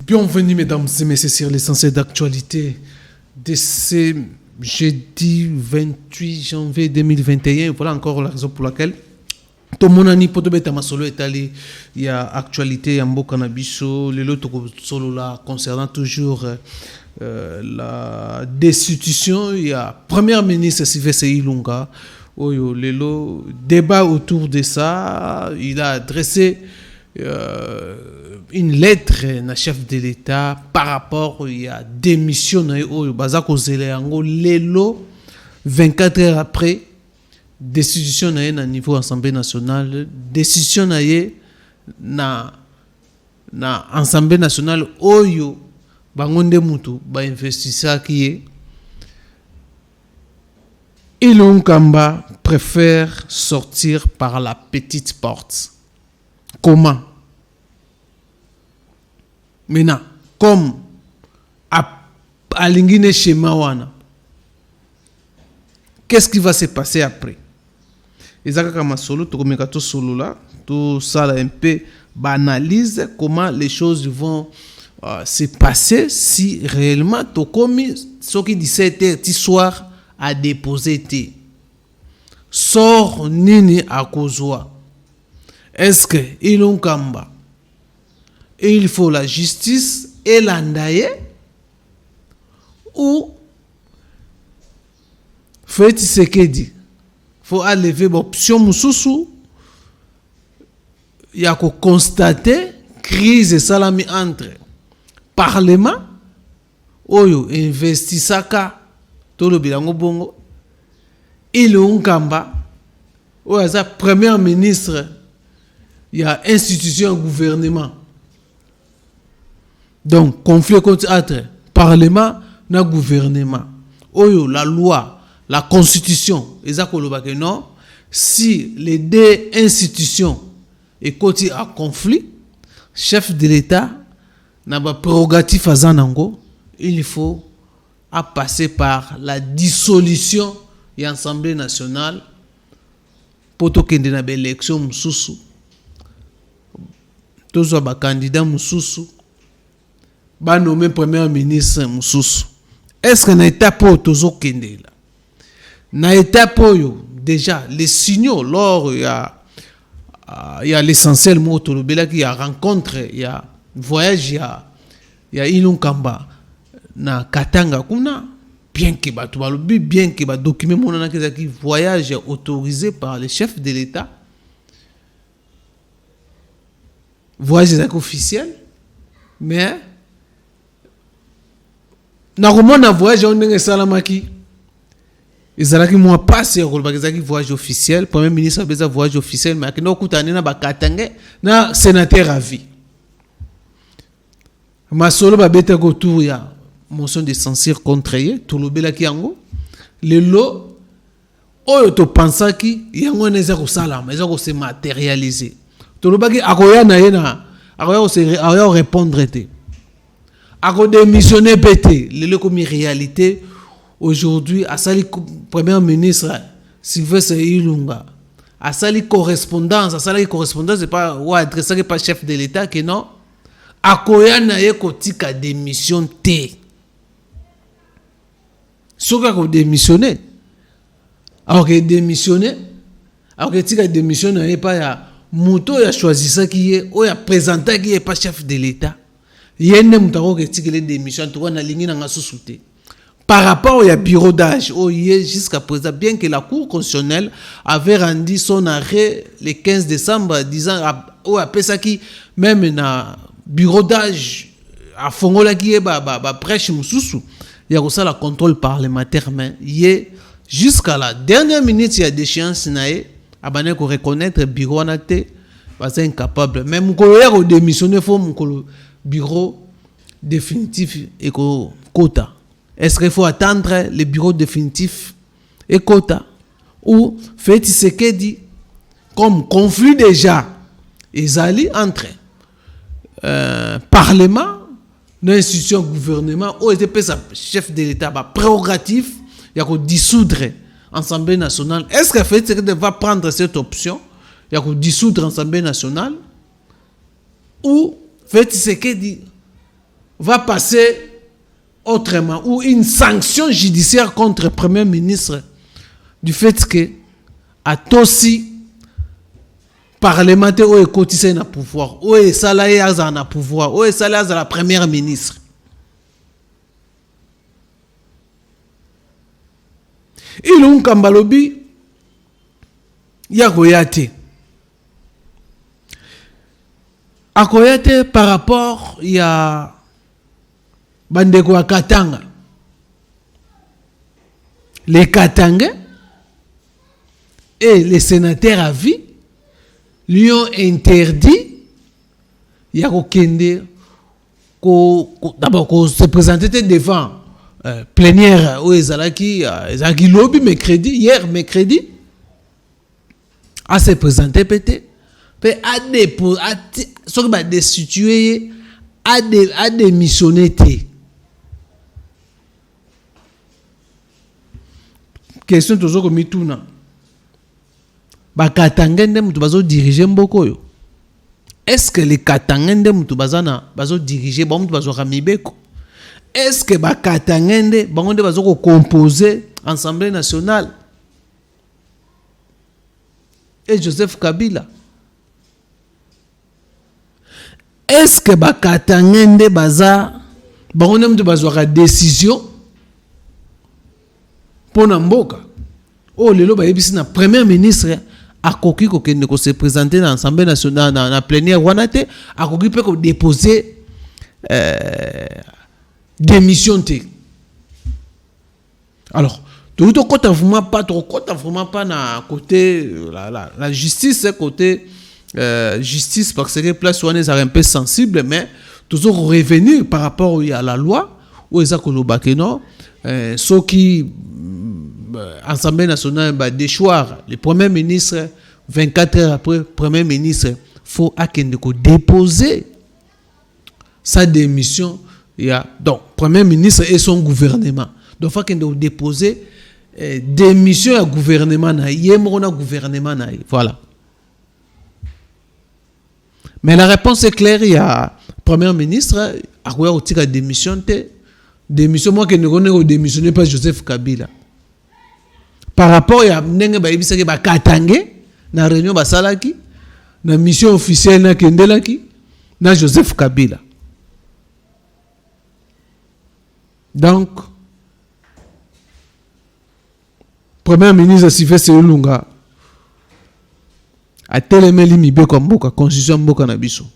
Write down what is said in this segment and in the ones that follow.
Bienvenue mesdames et messieurs sur l'essentiel d'actualité de ce jeudi 28 janvier 2021. Voilà encore la raison pour laquelle tout le monde a dit qu'il y a actualité en Bokanabiso, les autres solo là concernant toujours la destitution. Il y a Premier ministre Sylvestre Ilunga. Le débat autour de ça, il a adressé une lettre à chef de l'État par rapport à démission au Bazako Zéléango, l'élo 24 heures après décision na niveau Assemblée nationale, décision na Assemblée nationale oyo bangonde mutu ba investissa qui Ilunga Kamba préfère sortir par la petite porte. Comment? Maintenant, comme à l'ingine schéma wana, qu'est-ce qui va se passer après? Ezaka masolo to komeka solo là, tout ça un peu banalise comment les choses vont se passer si réellement to komi ce qui 17h ce soir a déposé té. Sort nini à kozwa. Est-ce que Ilunga Kamba il faut la justice et l'andaye ou fait ce qu'il dit? Faut enlever l'option mususu. Il y a qu'à constater crise salami entre parlement oyo investissaka tout le bilango bongo Ilunga Kamba oyo za premier ministre. Il y a institution gouvernement. Donc, conflit entre parlement et gouvernement. Oyo, la loi, la constitution, non, si les deux institutions sont en conflit, chef de l'État n'a pas prérogative à Zanango, il faut passer par la dissolution de l'Assemblée nationale pour qu'il y ait une élection. Tous les candidats Moussoussou, ba nommé premier ministre Moussoussou. Est-ce que na étape pour tozo kende là? Na étape déjà les signaux lors il y a l'essentiel mot to lobela qui a rencontre, il y a voyage, il y a Ilunga Kamba na Katanga kuna bien que ba document monana qui voyage autorisé par le chef de l'État. Voyage officiel, mais na voyage on est salamaki. Ezalaki moi passé au voyage officiel, premier ministre a besoin voyage officiel, mais qui n'okutani na bakatanga na sénateur à vie. Masolo ba beta go tour ya motion de censure contre tout le bela ki yango. Le lot oyo to pensaki yango neza ko salama, eza ko se matérialiser. Tolobaki akoya na yena akoya répondre te ako démissionner pété le comme réalité aujourd'hui à sali premier ministre Sylvestre Ilunga à sali correspondance c'est pas ou adressé par chef de l'État que non akoya na ye kotika démission te soka ko démissionner alors que démissionner alors que tika démission na ye pas ya Mouto a choisi ça qui est, ou a présenté qui est pas chef de l'État. Il y a un mutaro qui est les démissions, tout on a ligné dans la sous-souté. Par rapport au bureau d'âge, jusqu'à présent, bien que la Cour constitutionnelle avait rendu son arrêt le 15 décembre, disant, ou après ça qui, même dans bureau d'âge, à Fongola qui est, prêche moussoussou, il y a aussi la contrôle parlementaire, mais jusqu'à la dernière minute, il y a des chances, abane ko reconnaître bureau anaté parce incapable même ko démissionner faut mon bureau définitif et quota. Est-ce qu'il faut attendre le bureau définitif et quota ou fait ce que dit comme conflit déjà ezali entre parlement l'institution gouvernement ou était chef de l'État ba prérogative il y a ko dissoudre Assemblée nationale. Est-ce que fait va prendre cette option? Il y a dissoudre l'Assemblée nationale ou fait ce que dit va passer autrement, ou une sanction judiciaire contre le Premier ministre du fait que à aussi parlementaire ou écotissé na pouvoir, ou salarié à na pouvoir, ou salarié à la première ministre. Il un kambalobi ya goyate. A goyate par rapport ya bandeko ya Katanga. Les Katangais et les sénateurs à vie lui ont interdit ya kokende d'abord se présenter devant plénière où ezalaki lobby mercredi à se présenter peut-être à déposer ce qui va destituer à démissionner. Question toujours comme mituna ba katangende mutu bazo diriger mboko yo. Est-ce que les katangende mutu bazana bazo diriger ba mutu bazo ramibeko? Est-ce que ba katangende bangonde bazo ko composer Assemblée nationale et Joseph Kabila? Est-ce que ba katangende baza bangonde mutu bazo ka décision pour Namboka? Oh, lelo ba yebisi na premier ministre akoki ko kende ko se présenter dans l'Assemblée nationale na plénière wanate akoki pe ko déposer démission té. Alors, tout côté vraiment pas na côté la justice côté justice parce que place on est un peu sensible mais toujours revenir par rapport à la loi où ça ko lobake non ceux qui Assemblée nationale va déchoir le Premier ministre 24 heures après Premier ministre faut déposer sa démission. Donc Premier ministre et son gouvernement donc faut déposer démission au gouvernement voilà. Mais la réponse est claire, il y a Premier ministre a quoi démission moi que ne connais démissionner pas Joseph Kabila. Par rapport à ndenge ba yebisaki ba Katangé na réunion basalaki na mission officielle na kendelaki na Joseph Kabila. Donc Premier ministre Sylvestre Ilunga a telemeli mibeko mboka constitution mboka na biso.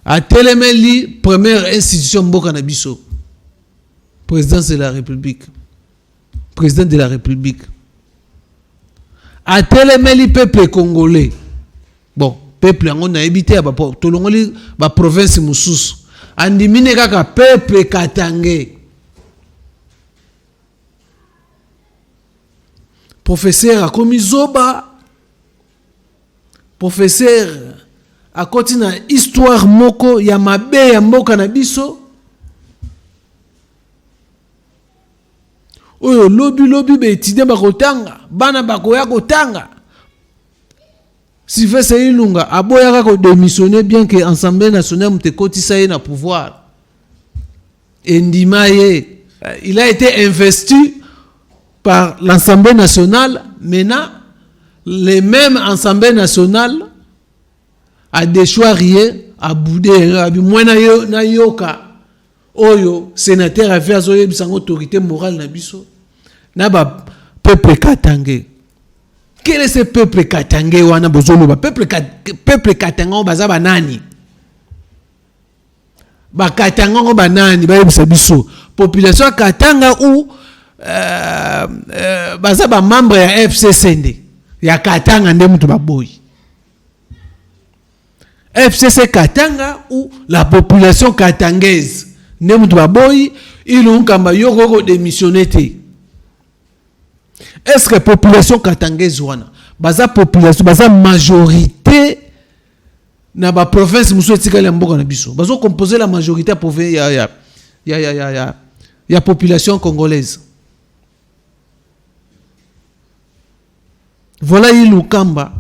A telemeli première institution mboka na biso. Présidence de la République. Président de la République. A telemeli peuple congolais. Bon, peuple on a habité à tolongoli ba province mususu. Andimine kaka peuple katangé. Professeur a komi zoba. Professeur a continue histoire moko ya mabe ya mboka na biso. Oyo lobby be étudiant ba kotanga bana bakoya kotanga Sylvestre Ilunga aboyaka ko démissionner bien que Assemblée nationale mte kotisa ye na pouvoir Ndimaye il a été investi par l'Assemblée nationale. Maintenant les mêmes Assemblée nationale a déchoirié a boudé abi mwana yo na yoka oyo sénateur a fait azoye bisango autorité morale na biso na ba peuple katangé. Quel est ce peuple katangé wana bozolo ba peuple katanga baza banani ba katanga banani ba yebisa biso population katanga ou baza ba membre ya FCCND ya katanga nde mutu baboyi FCC katanga ou la population katangaise nde mutu baboyi ilunkamba yoko démissionner té. Est-ce que la population katangaise wana baza population baza majorité na ba province musu etikala mboka na biso bazo composer la majorité ya province ya population congolaise. Voilà Ilukamba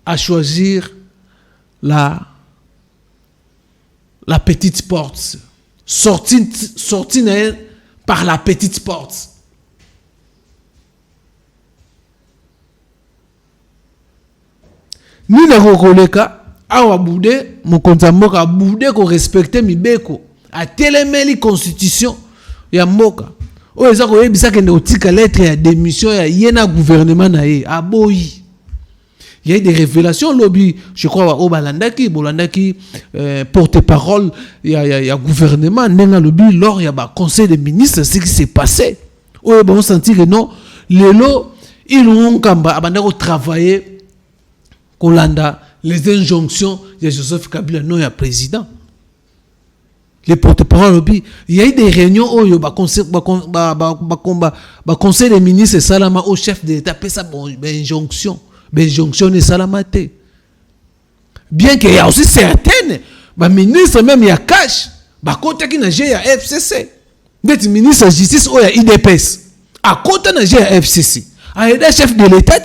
à choisir la la petite porte. Sorti par la petite porte. Ni na kokoleka awa bude mokonza mboka bude ko respecter mibeko a telemeli constitution ya mboka oyo eza koyebisa kende otika lettre ya démission ya yena gouvernement na ye aboyi. Il y a des révélations lobby, je crois au balandaki porte-parole il y a gouvernement nenga lobby lors il y a ba conseil des ministres ce qui s'est passé. Oyo bon sentir que non lelo ils ont kamba abandako travailler kolanda les injonctions de Joseph Kabila non ya président. Les porte-parole lobby, il y a eu des réunions où il y a conseil des ministres salama au chef de l'État fait ça bon injonction. Injonction de salamate. Bien qu'il y a aussi certaines ministres même il y a cash côté qui n'a géré à FCC. Des ministres de justice ou il y a IDPS. À côté n'a géré à FCC. À aider chef de l'État.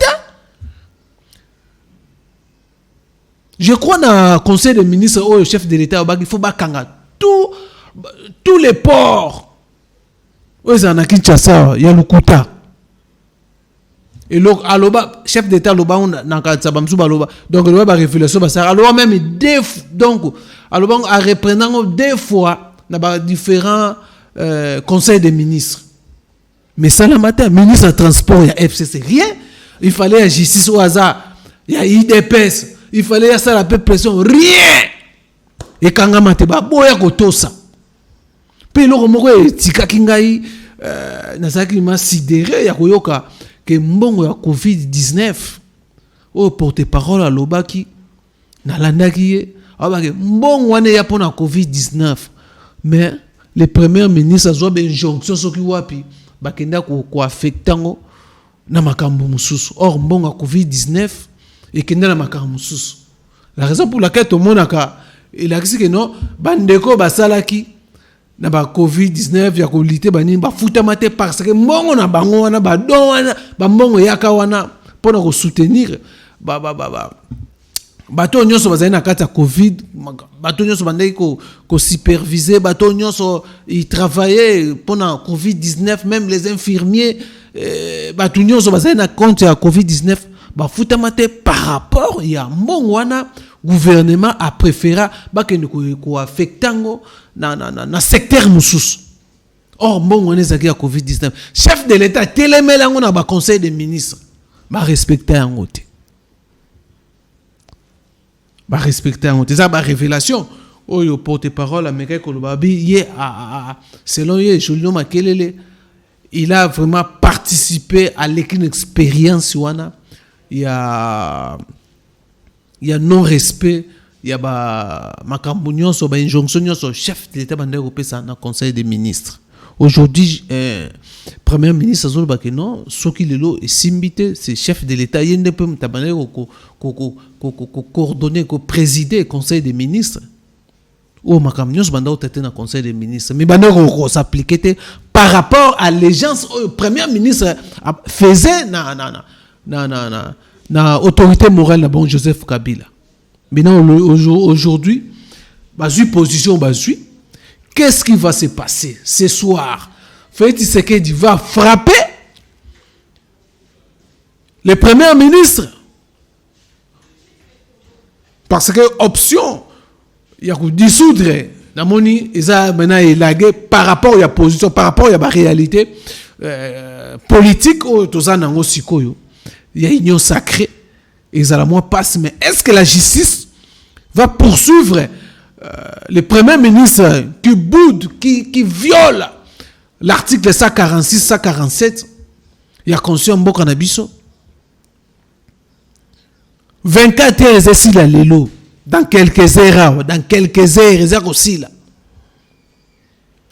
Je crois dans le conseil des ministres ou le chef de l'État il faut bakanga tous les ports. Où ils en a Kinshasa, il y a Lukuta. Et le chef d'État loba na katsabamsuba loba donc le ba révélation ba ça alors même donc alors en reprenant deux fois na ba différents conseils des ministres mais ça la matin ministre de transport il y a FCC rien il fallait la justice au hasard il y a IDPS il fallait ya ça la pression rien et kanga mate ba boya kotosa pe lo moko tika kingai na saki ma sidéré ya koyoka que mbongo ya COVID-19 au porte-parole à lobaki na landaki abake mbongo wane ya pona COVID-19 mais les premiers ministres azo ba injonction soki wapi bakenda ko affectango na makambo mususu or mbongo ya COVID-19 ekenda na makambo mususu la raison pour laquelle tout le monde il a dit que non bandeko basalaki na ba COVID-19 ya kolite banini ba futamate parce que mbongo na bango wana ba don wana ba mbongo yaka wana pona ko soutenir bato nyonso bazali na kati ya Covid bato nyonso bandeki ko superviser bato nyonso ils travaillaient pona COVID-19 même les infirmiers bato nyonso bazali na compte ya COVID-19 ba futamate par rapport ya mbongo wana gouvernement a préféré bakende ko affectango na secteur mususu or mbongo wana ezaki ya COVID-19 chef de l'État telemela ngo na ba conseil des ministres ba respecter yango te ba respecter yango te ça ba révélation oyo porte-parole américain kolobabi ye selon ye Julien Makelele il a vraiment participé à l'expérience wana il y a non-respect, il y a makambo nyonso ba injonction nyonso chef de l'État bande kopesa na conseil des ministres. Aujourd'hui premier ministre azolo ba que non soki lelo esimbité c'est chef de l'État yende pe mtabane ko coordonner ko présider conseil des ministres. O makambo nyonso bande otete na conseil des ministres. Mais bande ko s'appliquer par rapport à l'allégeance au premier ministre faisait na autorité morale na bon Joseph Kabila. Maintenant aujourd'hui bazui position bazui qu'est-ce qui va se passer ce soir? Félix Tshisekedi va frapper le premier ministre parce que option il y a que dissoudre na moni eza maintenant élagué par rapport à position par rapport à la réalité politique au tozana ngo sikoyo. Il y a une union sacrée, et ça la moins passe. Mais est-ce que la justice va poursuivre le premier ministre qui boude, qui viole l'article 146, 147? Il y a conscient de Bokanabiso. 24 heures, c'est là, l'élo. Dans quelques heures, c'est aussi là.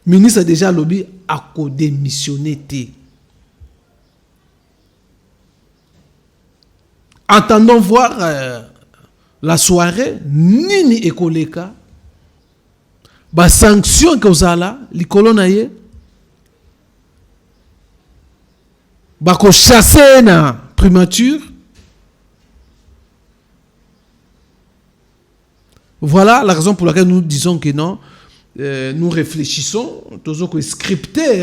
Le ministre a déjà lobby à démissionner. Entendons voir la soirée, Nini Ekoleka, ba sanction que vous avez là, l'icolo naye, ba ko chasser na primature, Voilà la raison pour laquelle nous disons que non, nous réfléchissons, toujours scripter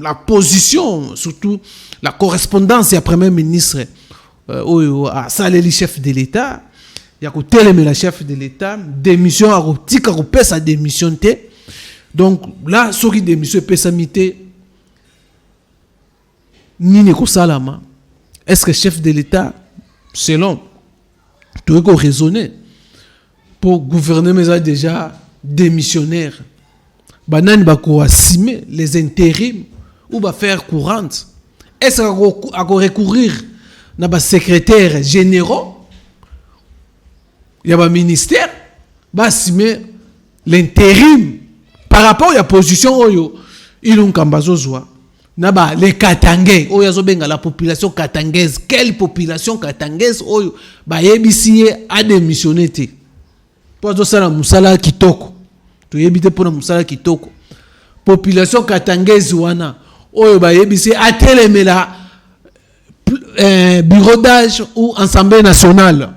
la position, surtout la correspondance du Premier ministre à Saleli, chef de l'État, il y a le chef de l'État, démission, à sa démission. Donc là, ce qui démission, pésamité, ni salama. Est-ce que chef de l'État, selon, tu dois raisonner pour gouverner, mais déjà démissionnaire, banane bako assumer les intérims ou ba faire courante. Est-ce qu'on recourir na ba secrétaire généraux, il y a ba ministère, ba assumer l'intérim par rapport à la position oyo ilun kambazo zwa. Naba les Katangais, oyo benga la population katangaise, quelle population katangaise oyo ba yebisiye a démissionné te. Pour ça la musala kitoko. Tu yebite pour la musala kitoko. Population katangaise wana oyo ba yebisiye a telemela bureau d'âge ou assemblée nationale.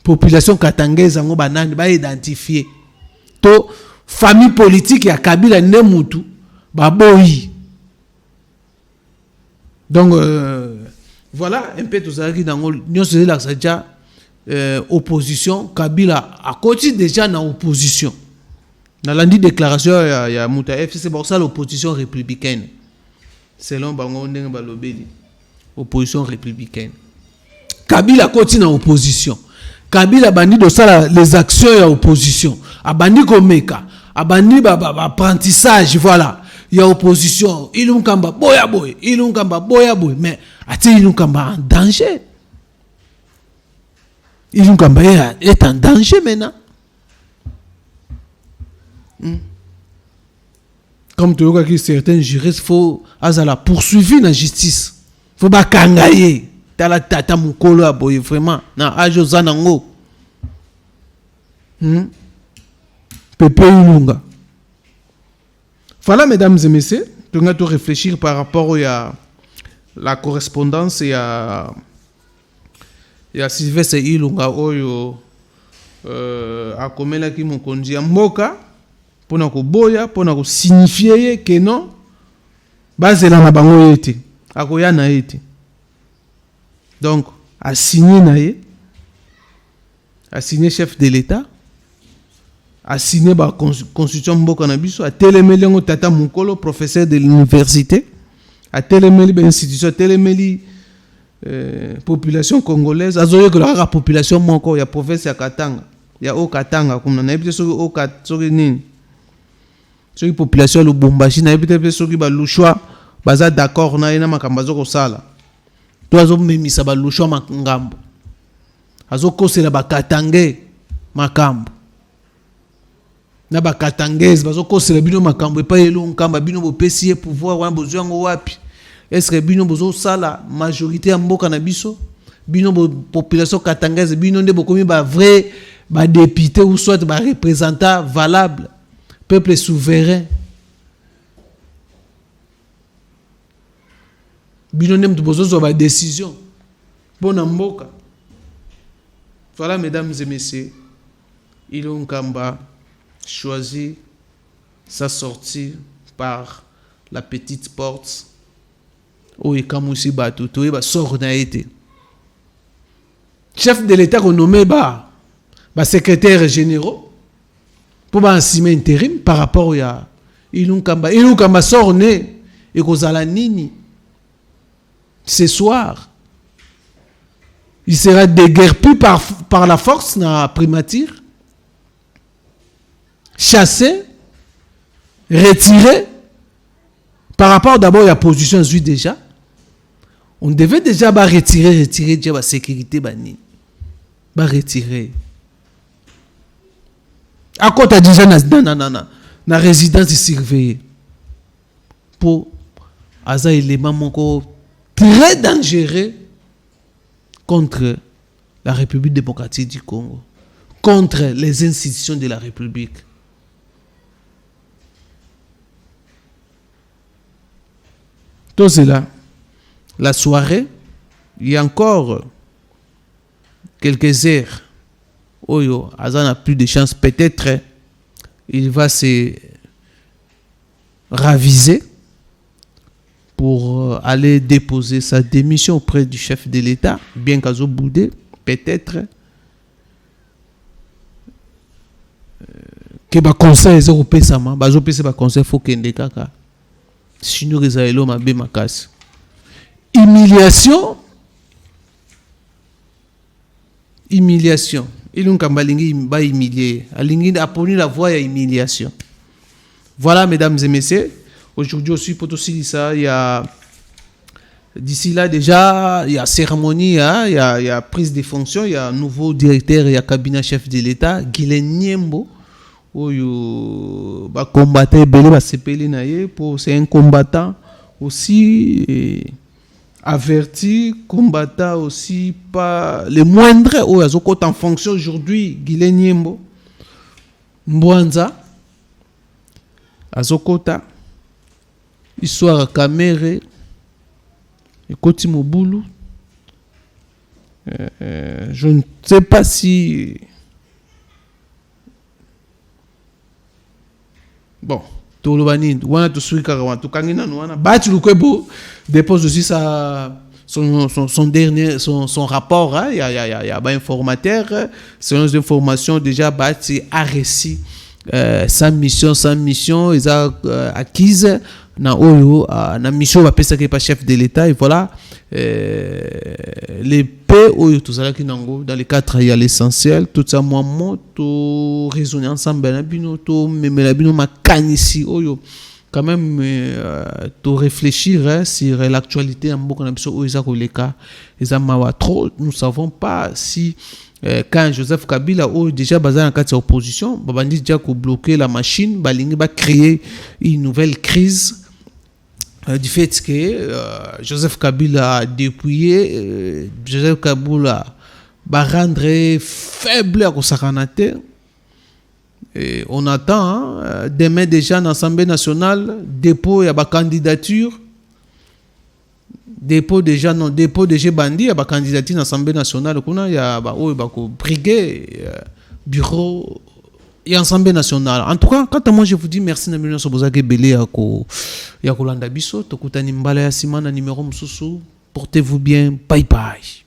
Population katangaise ngo banani ba identifier. To famille politique ya Kabila Nemutu baboyi. Donc voilà un peu tout ça qui dans nous c'est là ça déjà opposition Kabila à côté déjà dans opposition. Dans la déclaration il y a Mouta FC c'est pour ça l'opposition républicaine. Selon bango ndenge balobeli opposition républicaine. Kabila continue en opposition. Kabila bandi de ça les actions ya opposition. Abandi komeka, abandi apprentissage voilà. Il y a opposition, Ilunkamba boya boy, mais ati Ilunkamba en danger. Ilunkamba est en danger maintenant. Comme tu vois que certains juristes faut azala poursuivi dans justice. Faut pas kangaye. Tala tata mukolo aboy vraiment na ajo zanango. Pepe Ilunga. Voilà, mesdames et messieurs, tu dois réfléchir par rapport à la correspondance et à Sylvestre Ilunga oyo a komela ki mokonzi ya mboka pona ko boya pona ko signifier que non bazela na bango yete akoya na yete. Donc a signé chef de l'État, a signé la constitution mboka na biso, a télémeli ngo tata mukolo professeur de l'université, a télémeli ba institution, a télémeli population congolaise, azoye que la population moko ya province ya Katanga, ya o Katanga comme na ebite so o kat so nini. So population Lubumbashi na ebite so ki ba lushwa baza d'accord na ina makambazo ko sala. To azo memisa ba lushwa makambo. Azo kosela ba Katangais makambo. Na ba Katangaises bazo kosela bino makambo epa yelo nkamba bino bo pesier pouvoir wana besoin ngo wapi. Est-ce que bino bozo sala majorité ya mboka na biso? Bino bo population Katangaise bino nde bokomi ba vrai ba député ou soit ba représentant valable. Peuple souverain. Bino nem tu bozo ba décision. Bona mboka. Voilà, mesdames et messieurs, Ilunga Kamba choisit sa sortie par la petite porte où il kamousi batuto et sort na été. Chef de l'État renommé secrétaire général pour assumer intérim par rapport à Ilunga Kamba. Ilunga Kamba sort né et kozala nini ce soir. Il sera déguerpi par la force dans la primature, chassé, retiré. Par rapport d'abord à la position déjà, on devait déjà retirer déjà la sécurité retirer. À côté déjà na résidence surveillée pour un élément très dangereux contre la République démocratique du Congo, contre les institutions de la République. Tout cela, la soirée, il y a encore quelques heures oyo aza na plus de chance, peut-être il va se raviser pour aller déposer sa démission auprès du chef de l'État, bien qu'Azo Boudé, peut-être que ba conseil zéro pesama, bazo pesa ba conseil faut kende kaka. Sinon Rezaelo mabe makasi. Humiliation. Il nous kambalingi ba humilier. Alingi aponi la voie à humiliation. Voilà, mesdames et messieurs. Aujourd'hui aussi, pour aussi ça, il y a d'ici là déjà, il y a cérémonie, il y a prise de fonction, il y a un nouveau directeur, il y a cabinet chef de l'État, Guylaine Niembo, où il va combattre c'est un combattant aussi averti, combattant aussi pas les moindres, où il y a en fonction aujourd'hui, Guylaine Niembo, Mbwanza, Azokota, histoire à Kamere, et Koti Moboulou. Je ne sais pas si. Bon, Tolobani, Wana to Sui Karawan, to Kangina Noana, Bati Lukwebo dépose aussi son dernier, son rapport. Il y a un informateur, selon les informations, déjà Bati a réussi. Sans mission, ils ont acquise na oyo na mission va pesa pas chef de l'État et voilà les paix oyo tout ça qui nango dans les quatre il y a l'essentiel tout ça moi to raisonner ensemble na bino to même la bino makanisi oyo quand même to réfléchir sur l'actualité en beaucoup na biso oyo za koleka eza mawa trop nous savons pas si quand Joseph Kabila a déjà basé en cas d'opposition, Babandi déjà bloqué la machine, Balingi va créer une nouvelle crise du fait que Joseph Kabila a dépouillé, Joseph Kabila va rendre faible à Kosakanate. On attend demain déjà dans l'Assemblée nationale dépôt et candidature. Dépôt déjà bandi ya ba candidature à l'Assemblée nationale kuna ya ba oyo ba ko briguer bureau et Assemblée nationale. En tout cas, quant à moi je vous dis merci na million soboza ke belé ya ko landa biso tokutani mbala ya simana numéro mususu. Portez-vous bien, bye bye.